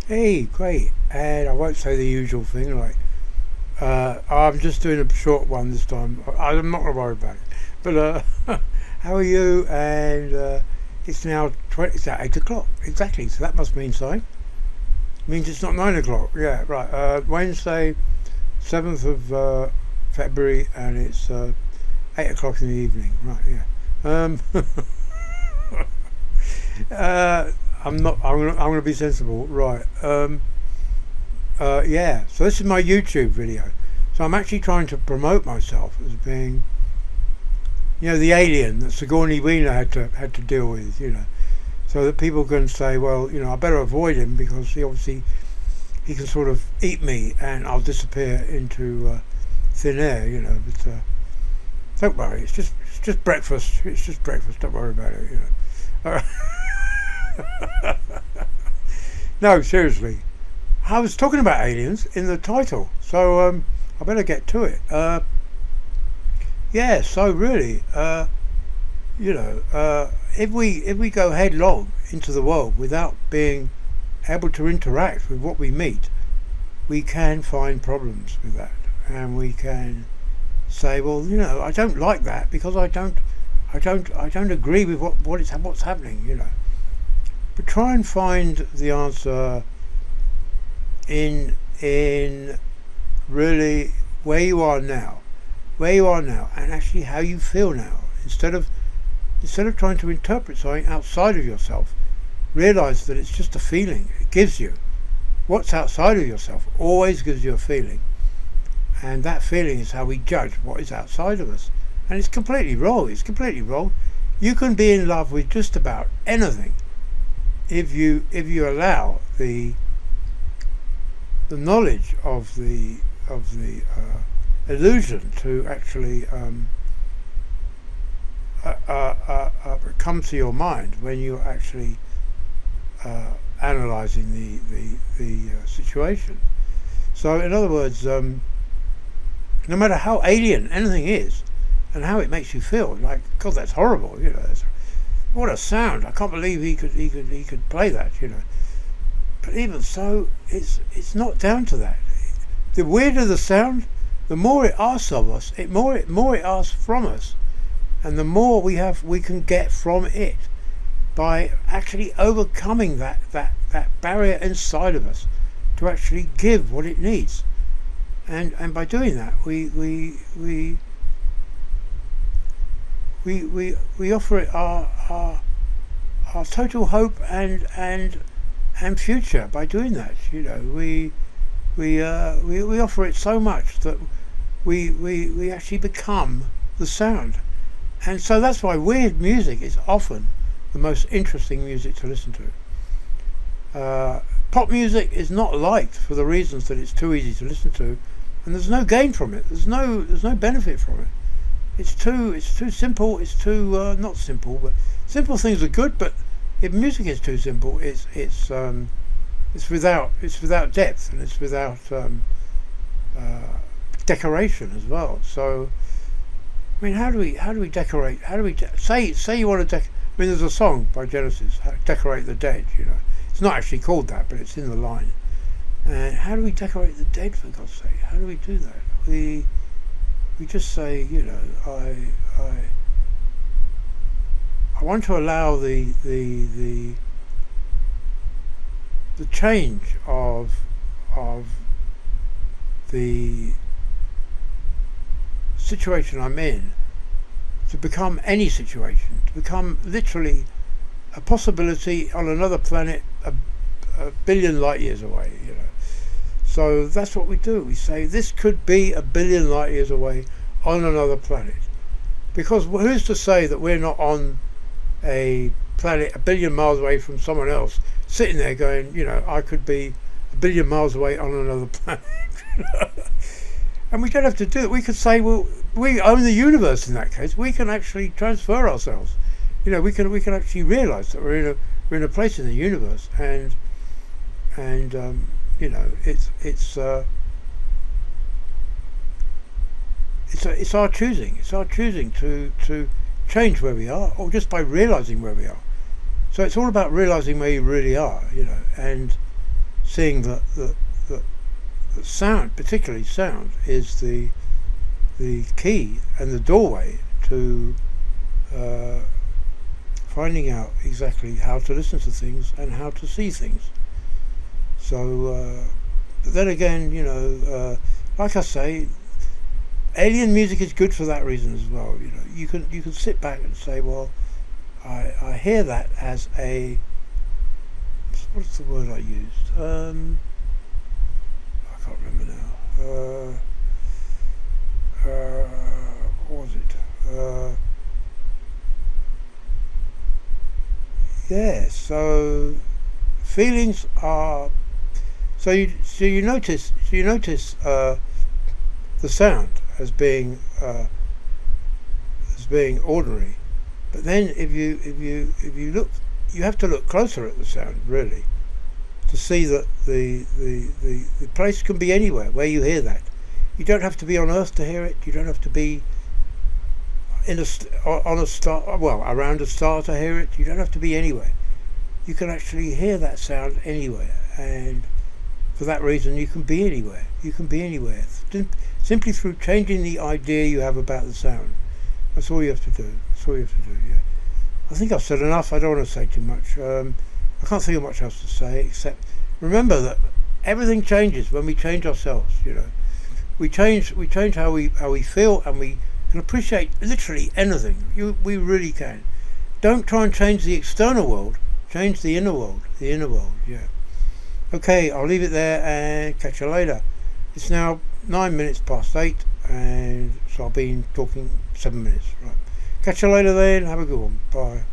Hey, great. And I won't say the usual thing like, I'm just doing a short one this time. I'm not going to worry about it. But how are you? And it's now it's at 8 o'clock exactly. So that must mean something. Means it's not 9 o'clock. Yeah, right. Wednesday, 7th of February, and it's 8 o'clock in the evening. Right. Yeah. Uh, I'm not. I'm gonna be sensible. Right. Yeah. So this is my YouTube video. So I'm actually trying to promote myself as being, the alien that Sigourney Weaver had to deal with. So that people can say, well, I better avoid him because he can sort of eat me and I'll disappear into thin air. But don't worry. It's just breakfast. It's just breakfast. Don't worry about it. All right. No, seriously. I was talking about aliens in the title, so I better get to it. Yeah, so really, if we go headlong into the world without being able to interact with what we meet, we can find problems with that, and we can say, well, I don't like that because I don't agree with what's happening. But try and find the answer in really where you are now, and actually how you feel now. Instead of trying to interpret something outside of yourself, realize that it's just a feeling it gives you. What's outside of yourself always gives you a feeling, and that feeling is how we judge what is outside of us. And it's completely wrong. It's completely wrong. You can be in love with just about anything if you allow the knowledge of the illusion to actually come to your mind when you're actually analysing the situation. So, in other words, no matter how alien anything is, and how it makes you feel, like, God, that's horrible. What a sound! I can't believe he could play that. But even so, it's not down to that. The weirder the sound, the more it asks of us, more it asks from us, and the more we can get from it by actually overcoming that barrier inside of us to actually give what it needs, and by doing that, we offer it our total hope and future by doing that. We offer it so much that we actually become the sound. And so that's why weird music is often the most interesting music to listen to. Pop music is not liked for the reasons that it's too easy to listen to, and there's no gain from it. There's no benefit from it. It's too simple. It's too not simple, but simple things are good. But if music is too simple, it's without depth, and it's without decoration as well. So, I mean, how do we decorate? How do we say you want to I mean, there's a song by Genesis, "Decorate the Dead." It's not actually called that, but it's in the line. And how do we decorate the dead, for God's sake? How do we do that? We just say, I want to allow the change of the situation I'm in to become any situation, to become literally a possibility on another planet a billion light years away. So that's what we do. We say this could be a billion light years away on another planet. Because who's to say that we're not on a planet a billion miles away from someone else, sitting there going, I could be a billion miles away on another planet. And we don't have to do it. We could say, well, we own the universe in that case. We can actually transfer ourselves. We can actually realise that we're in a place in the universe, and it's our choosing. It's our choosing to change where we are, or just by realising where we are. So it's all about realising where you really are, and seeing that sound, particularly sound, is the key and the doorway to finding out exactly how to listen to things and how to see things. So, but then again, like I say, alien music is good for that reason as well. You can sit back and say, well, I hear that as a, what's the word I used? I can't remember now. What was it? So feelings are. So you notice the sound as being ordinary, but then if you look, you have to look closer at the sound really to see that the place can be anywhere where you hear that. You don't have to be on Earth to hear it. You don't have to be on a star, around a star to hear it. You don't have to be anywhere. You can actually hear that sound anywhere, and for that reason you can be anywhere. You can be anywhere simply through changing the idea you have about the sound. That's all you have to do. Yeah. I think I've said enough. I don't want to say too much. I can't think of much else to say except remember that everything changes when we change ourselves. We change how we feel, and we can appreciate literally anything. We really can. Don't try and change the external world. Change the inner world. Yeah. Okay, I'll leave it there and catch you later. It's now 9 minutes past 8, and so I've been talking 7 minutes. Right. Catch you later then. Have a good one. Bye.